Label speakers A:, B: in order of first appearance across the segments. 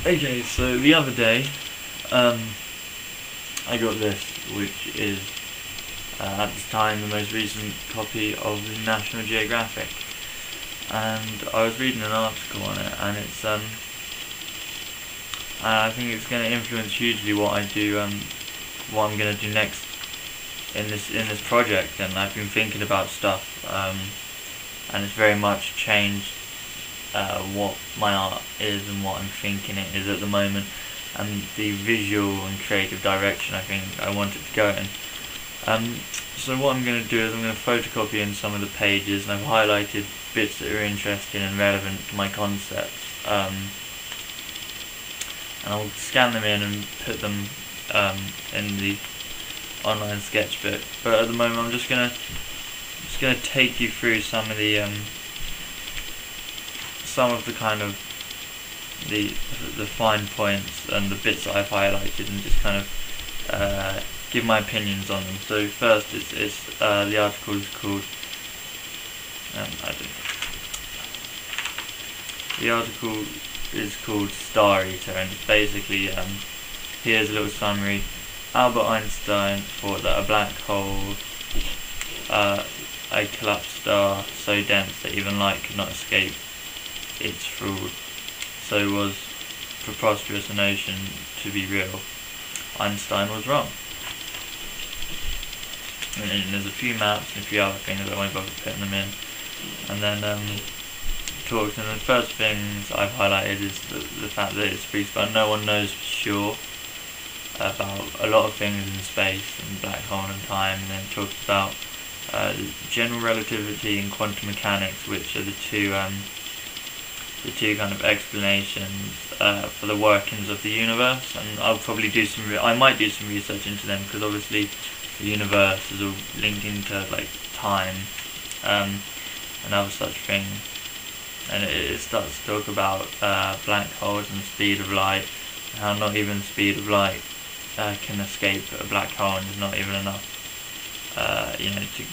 A: Okay, so the other day, um, I got this, which is at the time the most recent copy of the National Geographic, and I was reading an article on it, and I think it's going to influence hugely what I do, what I'm going to do next in this project. And I've been thinking about stuff, and it's very much changed what my art is and what I'm thinking it is at the moment, and the visual and creative direction I think I want it to go in. So what I'm going to do is I'm going to photocopy in some of the pages, and I've highlighted bits that are interesting and relevant to my concepts, and I'll scan them in and put them in the online sketchbook. But at the moment I'm just gonna take you through some of the kind of the fine points and the bits that I've highlighted, and just kind of give my opinions on them. So first, it's the article is called the article is called Star Eater, and it's basically here's a little summary. Albert Einstein thought that a black hole, a collapsed star so dense that even light could not escape its fraud. So was preposterous a notion to be real. Einstein was wrong. And there's a few maps and a few other things, I won't bother putting them in. And then talks, and the first things I've highlighted is the fact that it speaks about no one knows for sure about a lot of things in space and black hole and time, and then talks about general relativity and quantum mechanics, which are the two kind of explanations for the workings of the universe. And I'll probably do I might do some research into them, because obviously the universe is all linked into like time and other such things. And it starts to talk about black holes and the speed of light, and how not even the speed of light can escape a black hole, and there's not even enough to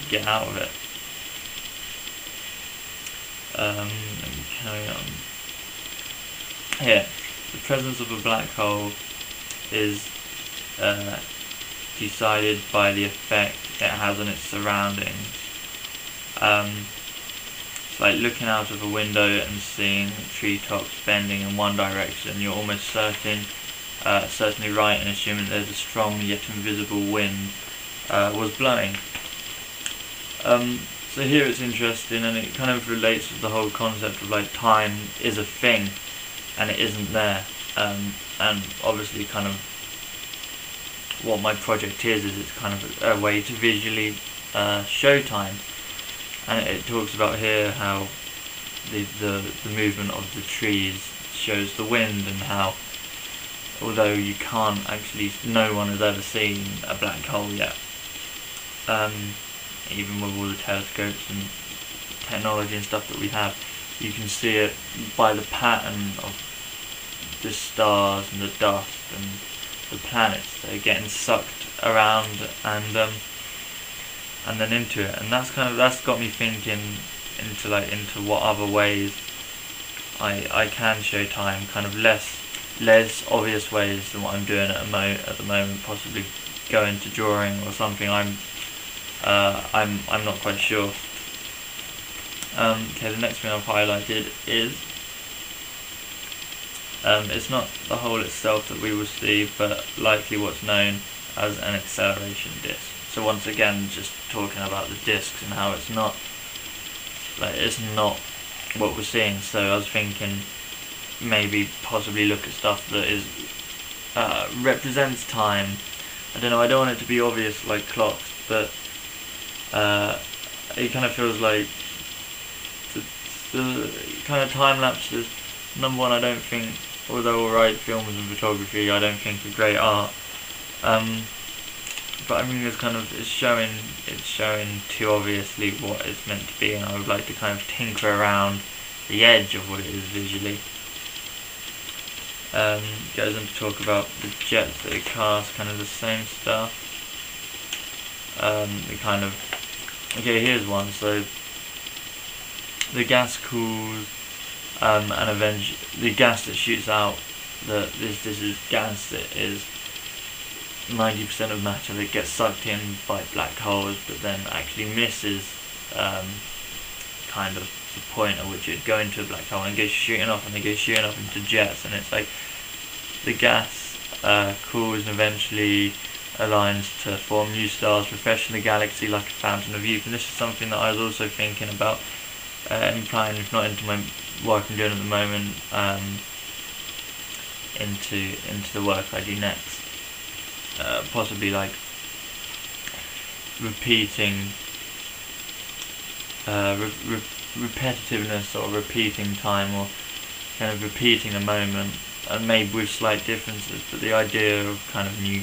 A: get out of it. Let me carry on. Here, the presence of a black hole is decided by the effect it has on its surroundings. It's like looking out of a window and seeing treetops bending in one direction. You're almost certainly right in assuming that there's a strong yet invisible wind was blowing. So here it's interesting, and it kind of relates with the whole concept of like time is a thing and it isn't there, and obviously kind of what my project is it's kind of a way to visually show time. And it talks about here how the movement of the trees shows the wind, and how although you can't actually, no one has ever seen a black hole yet, even with all the telescopes and technology and stuff that we have, you can see it by the pattern of the stars and the dust and the planets that are getting sucked around and then into it. And that's got me thinking into what other ways I can show time, kind of less obvious ways than what I'm doing at the moment. Possibly go into drawing or something. I'm not quite sure. Okay, the next thing I've highlighted is it's not the hole itself that we will see, but likely what's known as an acceleration disk. So once again, just talking about the disks and how it's not what we're seeing. So I was thinking maybe possibly look at stuff that is represents time. I don't know, I don't want it to be obvious like clocks, but it kind of feels like the kind of time lapses. Number one, I don't think, although alright, films and photography I don't think are great art, but I think it's showing too obviously what it's meant to be, and I would like to kind of tinker around the edge of what it is visually. Goes on to talk about the jets that it casts, kind of the same stuff. Okay, here's one. So the gas cools and eventually the gas that shoots out, this is gas that is 90% of matter that gets sucked in by black holes, but then actually misses kind of the point at which it'd go into a black hole and goes shooting off, and they go shooting off into jets, and it's like the gas cools and eventually aligns to form new stars, refreshing the galaxy like a fountain of youth. And this is something that I was also thinking about implying, if not into my work I'm doing at the moment, into the work I do next. Possibly like repeating repetitiveness, or repeating time, or kind of repeating a moment, and maybe with slight differences, but the idea of kind of new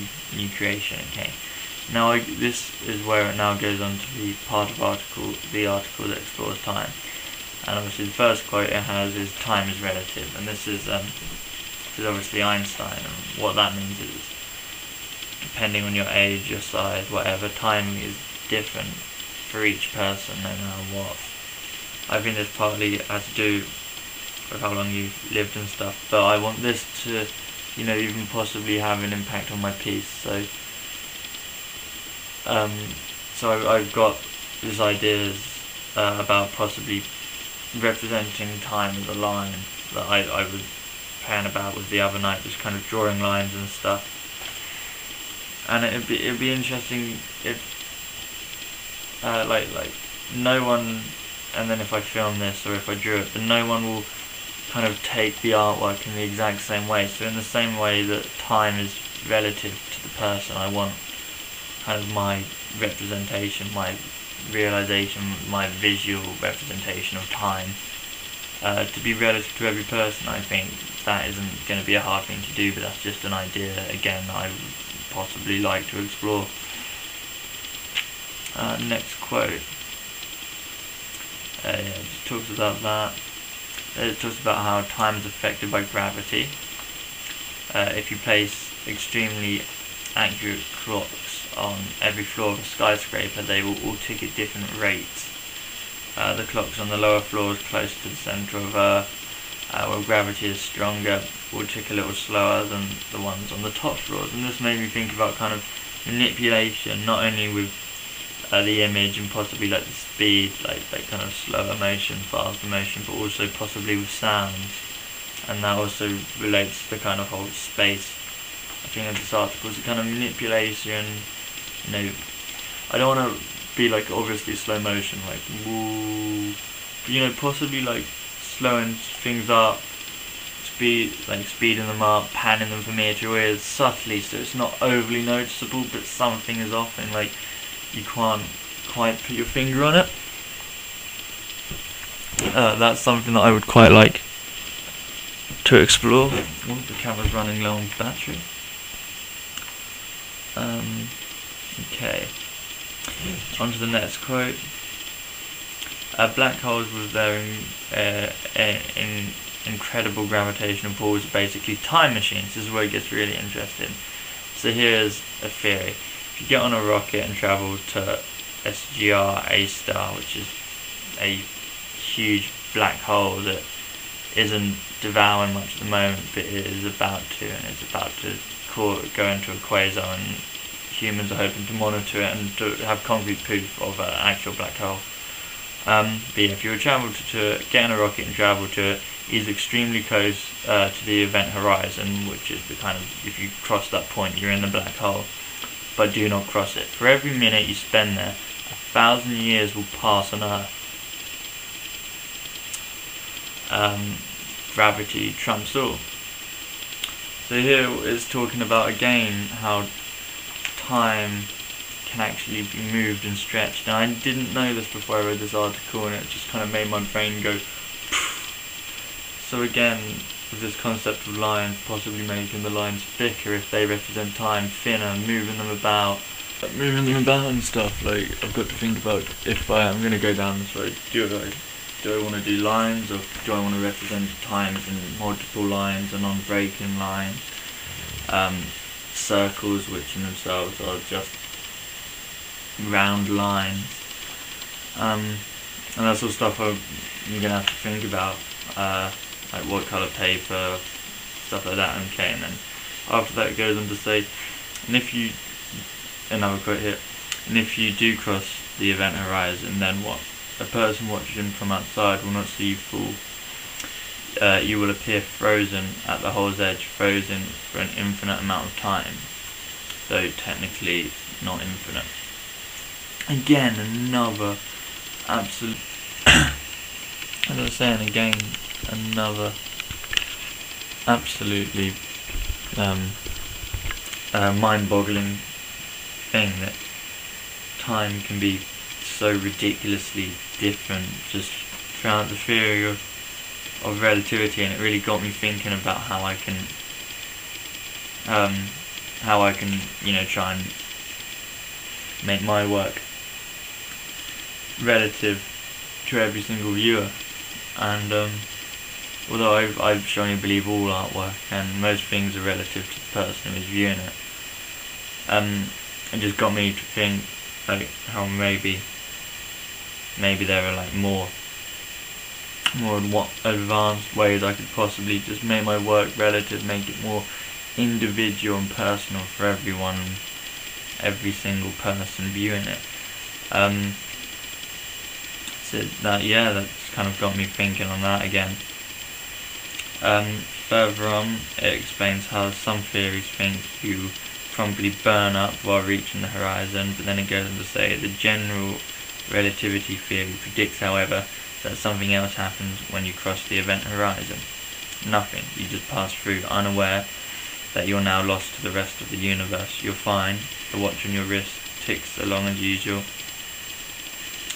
A: creation. Okay, now this is where it now goes on to be part of the article that explores time. And obviously the first quote it has is "time is relative," and this is obviously Einstein, and what that means is, depending on your age, your size, whatever, time is different for each person, no matter what. I think this partly has to do with how long you've lived and stuff, but I want this to, even possibly have an impact on my piece. So I've got these ideas about possibly representing time as a line that I was playing about with the other night, just kind of drawing lines and stuff. And it'd be interesting if like no one, and then if I film this or if I drew it, but no one will kind of take the artwork in the exact same way. So in the same way that time is relative to the person, I want kind of my representation, my realization, my visual representation of time to be relative to every person. I think that isn't going to be a hard thing to do, but that's just an idea, again, that I would possibly like to explore. Next quote. It just talks about that. It talks about how time is affected by gravity. If you place extremely accurate clocks on every floor of a skyscraper, they will all tick at different rates. The clocks on the lower floors close to the centre of Earth, where gravity is stronger, will tick a little slower than the ones on the top floors. And this made me think about kind of manipulation, not only with the image and possibly like the speed, like kind of slower motion, faster motion, but also possibly with sounds. And that also relates to the kind of whole space. I think of this article is a kind of manipulation. I don't want to be like obviously slow motion, like woo, but possibly like slowing things up, speeding them up, panning them from ear to ear subtly, so it's not overly noticeable, but something is off and like you can't quite put your finger on it. That's something that I would quite like to explore. Oh, the camera's running low on battery. Okay, on to the next quote. Black holes with their incredible gravitational pulls are basically time machines. This is where it gets really interesting. So here's a theory. If you get on a rocket and travel to SGR A star, which is a huge black hole that isn't devouring much at the moment, but it is about to, and it's about to go into a quasar, and humans are hoping to monitor it and to have concrete proof of an actual black hole. But yeah, if you were to get on a rocket and travel to it, is extremely close to the event horizon, which is the kind of, if you cross that point, you're in the black hole. But do not cross it. For every minute you spend there, 1,000 years will pass on Earth. Gravity trumps all. So here it's talking about again how time can actually be moved and stretched. And I didn't know this before I read this article, and it just kind of made my brain go poof. So again, with this concept of lines, possibly making the lines thicker if they represent time, thinner, moving them about and stuff. Like, I've got to think about, if I am going to go down this road, do I want to do lines, or do I want to represent times in multiple lines and non-breaking lines, circles, which in themselves are just round lines, and that's all stuff I'm going to have to think about like what colour paper, stuff like that. Okay, and then after that it goes on to say, and if you, another quote here, and if you do cross the event horizon, then what? A person watching from outside will not see you fall. You will appear frozen at the hole's edge, frozen for an infinite amount of time, though technically not infinite. Again, another absolute, as I was saying again, another absolutely mind-boggling thing, that time can be so ridiculously different just throughout the theory of relativity. And it really got me thinking about how I can try and make my work relative to every single viewer. And although I strongly believe all artwork and most things are relative to the person who is viewing it, it just got me to think like how maybe there are like more advanced ways I could possibly just make my work relative, make it more individual and personal for everyone, every single person viewing it. So that's kind of got me thinking on that again. Further on, it explains how some theories think you promptly burn up while reaching the horizon, but then it goes on to say the general relativity theory predicts, however, that something else happens when you cross the event horizon. Nothing. You just pass through, unaware that you're now lost to the rest of the universe. You're fine. The watch on your wrist ticks along as usual.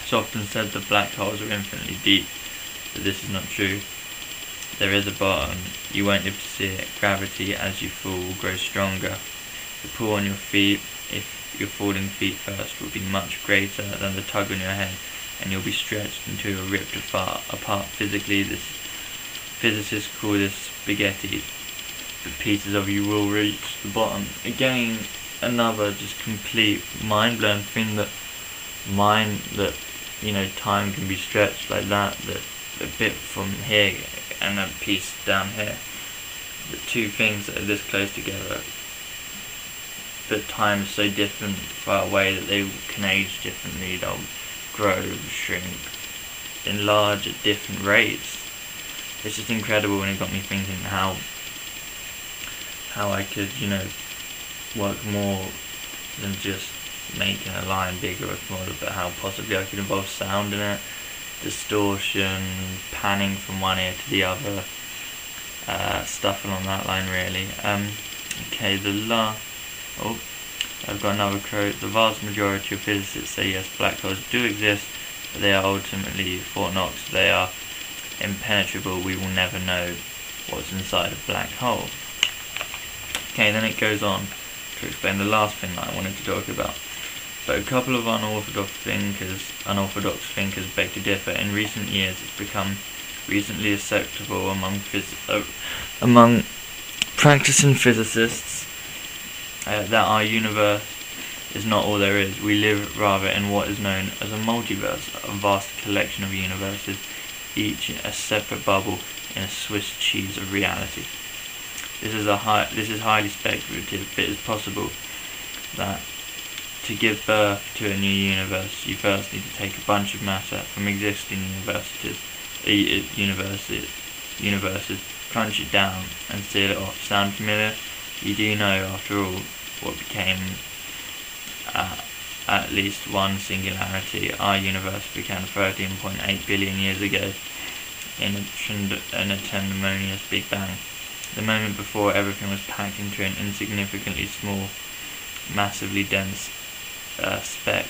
A: It's often said that black holes are infinitely deep, but this is not true. There is a bottom. You won't live to see it. Gravity, as you fall, will grow stronger. The pull on your feet, if you're falling feet first, will be much greater than the tug on your head, and you'll be stretched until you're ripped apart physically. Physicists call this spaghetti. The pieces of you will reach the bottom. Again, another just complete mind-blowing thing, that time can be stretched like that a bit from here and a piece down here. The two things that are this close together, but time is so different, far away, that they can age differently. They'll grow, shrink, enlarge at different rates. It's just incredible, and it got me thinking how I could, work more than just making a line bigger or smaller, but how possibly I could involve sound in it, distortion, panning from one ear to the other, stuff along that line really. Okay, I've got another quote. The vast majority of physicists say yes, black holes do exist, but they are ultimately, Fort Knox, they are impenetrable. We will never know what's inside a black hole. Okay, then it goes on to explain the last thing that I wanted to talk about. But a couple of unorthodox thinkers beg to differ. In recent years, it's become recently acceptable among practicing physicists that our universe is not all there is. We live rather in what is known as a multiverse, a vast collection of universes, each a separate bubble in a Swiss cheese of reality. This is highly speculative, but it is possible that to give birth to a new universe, you first need to take a bunch of matter from existing universes, crunch it down, and seal it off. Sound familiar? You do know, after all, what became at least one singularity. Our universe began 13.8 billion years ago in a tremendous Big Bang. The moment before, everything was packed into an insignificantly small, massively dense speck.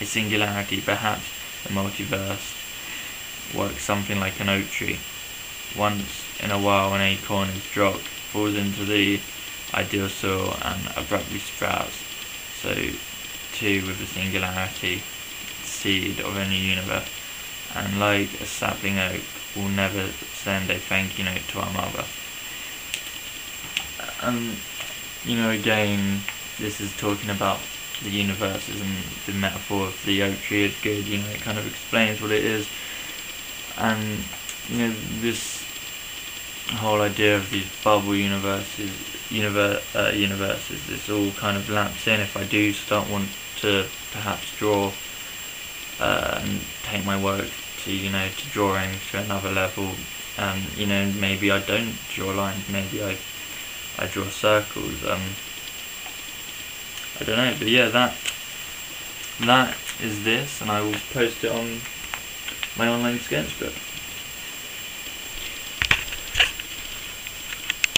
A: A singularity, perhaps the multiverse, works something like an oak tree. Once in a while, an acorn is dropped, falls into the ideal soil, and abruptly sprouts. So, too, with the singularity, seed of a new universe. And like a sapling oak, we'll never send a thank you note to our mother. Again, this is talking about the universes, and the metaphor of the oak tree is good. It kind of explains what it is. And this whole idea of these bubble universes, this all kind of lamps in. If I do want to perhaps draw and take my work to, to drawing to another level, maybe I don't draw lines, maybe I draw circles, I don't know, but yeah, that is this, and I will post it on my online sketchbook.